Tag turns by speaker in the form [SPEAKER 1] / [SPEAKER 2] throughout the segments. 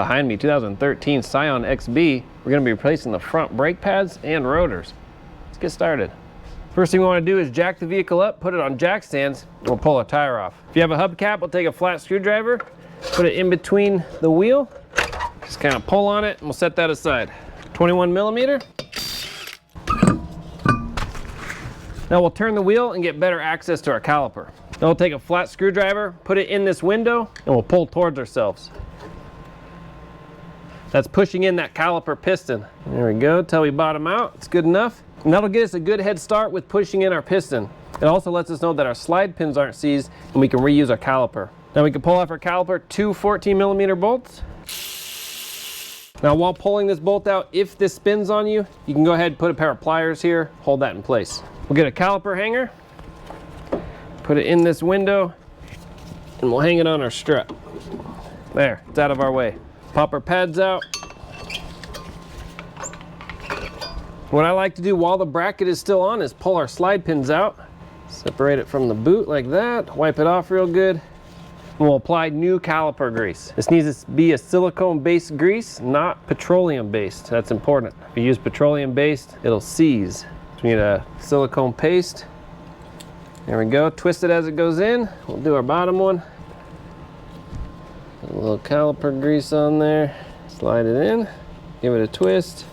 [SPEAKER 1] behind me, 2013 Scion XB. We're gonna be replacing the front brake pads and rotors. Let's get started. First thing we want to do is jack the vehicle up, put it on jack stands, and we'll pull a tire off. If you have a hubcap, we'll take a flat screwdriver, put it in between the wheel, just kind of pull on it, and we'll set that aside. 21 millimeter. Now we'll turn the wheel and get better access to our caliper. Then we'll take a flat screwdriver, put it in this window, and we'll pull towards ourselves. That's pushing in that caliper piston. There we go, till we bottom out. It's good enough. And that'll get us a good head start with pushing in our piston. It also lets us know that our slide pins aren't seized and we can reuse our caliper. Now we can pull off our caliper, two 14 millimeter bolts. Now while pulling this bolt out, if this spins on you, you can go ahead and put a pair of pliers here, hold that in place. We'll get a caliper hanger, put it in this window, and we'll hang it on our strut. There, it's out of our way. Pop our pads out. What I like to do while the bracket is still on is pull our slide pins out, separate it from the boot like that, wipe it off real good, and we'll apply new caliper grease. This needs to be a silicone-based grease, not petroleum-based. That's important. If you use petroleum-based, it'll seize. We need a silicone paste. There we go, twist it as it goes in. We'll do our bottom one. Put a little caliper grease on there, slide it in, give it a twist.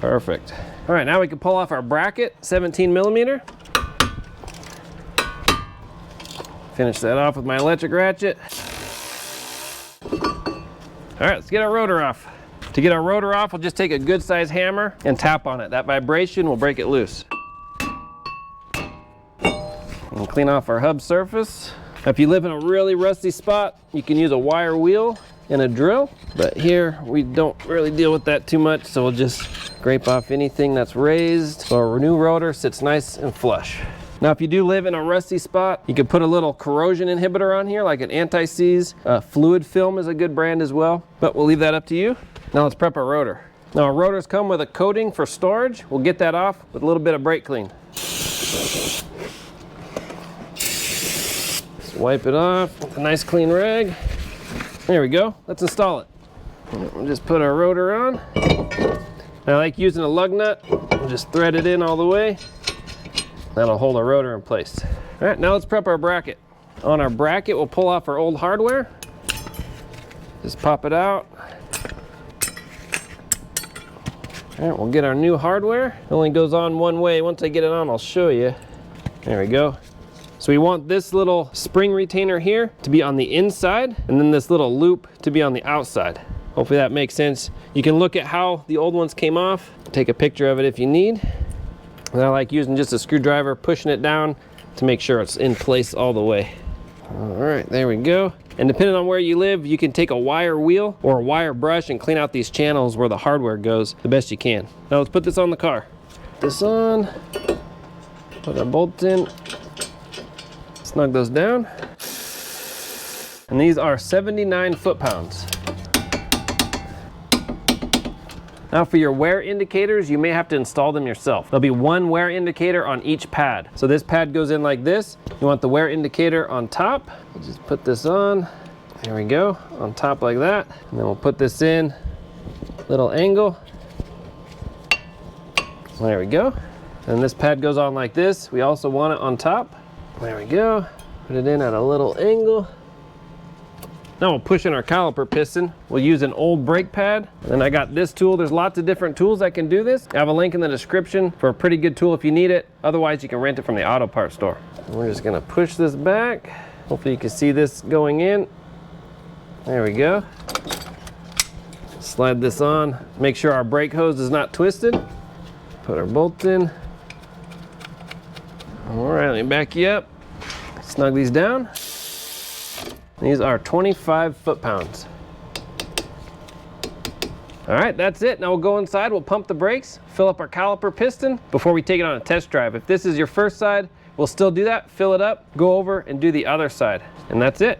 [SPEAKER 1] Perfect. All right, now we can pull off our bracket, 17 millimeter. Finish that off with my electric ratchet. All right, let's get our rotor off. To get our rotor off, we'll just take a good size hammer and tap on it. That vibration will break it loose. And clean off our hub surface. If you live in a really rusty spot, you can use a wire wheel and a drill, but here we don't really deal with that too much, so we'll just scrape off anything that's raised so our new rotor sits nice and flush. Now if you do live in a rusty spot, you can put a little corrosion inhibitor on here, like an anti-seize. Fluid film is a good brand as well, but we'll leave that up to you. Now let's prep our rotor. Now our rotors come with a coating for storage. We'll get that off with a little bit of brake clean. Just wipe it off with a nice clean rag. There we go, let's install it. We'll just put our rotor on. I like using a lug nut. We'll just thread it in all the way. That'll hold our rotor in place. All right, now let's prep our bracket. On our bracket, we'll pull off our old hardware. Just pop it out. All right, we'll get our new hardware. It only goes on one way. Once I get it on, I'll show you. There we go. So we want this little spring retainer here to be on the inside, and then this little loop to be on the outside. Hopefully that makes sense. You can look at how the old ones came off, take a picture of it if you need. And I like using just a screwdriver, pushing it down to make sure it's in place all the way. All right, there we go. And depending on where you live, you can take a wire wheel or a wire brush and clean out these channels where the hardware goes the best you can. Now let's put this on the car. Put this on, put our bolts in, snug those down. And these are 79 foot-pounds. Now for your wear indicators, you may have to install them yourself. There'll be one wear indicator on each pad. So this pad goes in like this. You want the wear indicator on top. We'll just put this on. There we go, on top like that. And then we'll put this in, little angle. There we go. And this pad goes on like this. We also want it on top. There we go. Put it in at a little angle. Now we'll push in our caliper piston. We'll use an old brake pad. And then I got this tool. There's lots of different tools that can do this. I have a link in the description for a pretty good tool if you need it. Otherwise, you can rent it from the auto parts store. And we're just gonna push this back. Hopefully you can see this going in. There we go. Slide this on. Make sure our brake hose is not twisted. Put our bolts in. All right, let me back you up. Snug these down. These are 25 foot-pounds. All right, that's it. Now we'll go inside, we'll pump the brakes, fill up our caliper piston before we take it on a test drive. If this is your first side, we'll still do that, fill it up, go over and do the other side. And that's it.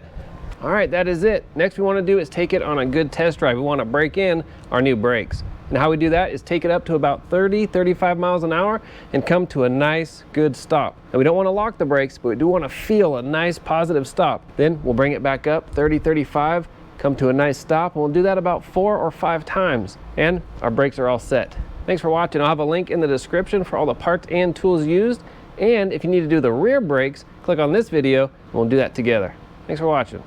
[SPEAKER 1] All right, that is it. Next we want to do is take it on a good test drive. We want to break in our new brakes. And how we do that is take it up to about 30, 35 miles an hour and come to a nice, good stop. And we don't want to lock the brakes, but we do want to feel a nice, positive stop. Then we'll bring it back up 30, 35, come to a nice stop, and we'll do that about 4 or 5 times, and our brakes are all set. Thanks for watching. I'll have a link in the description for all the parts and tools used, and if you need to do the rear brakes, click on this video and we'll do that together. Thanks for watching.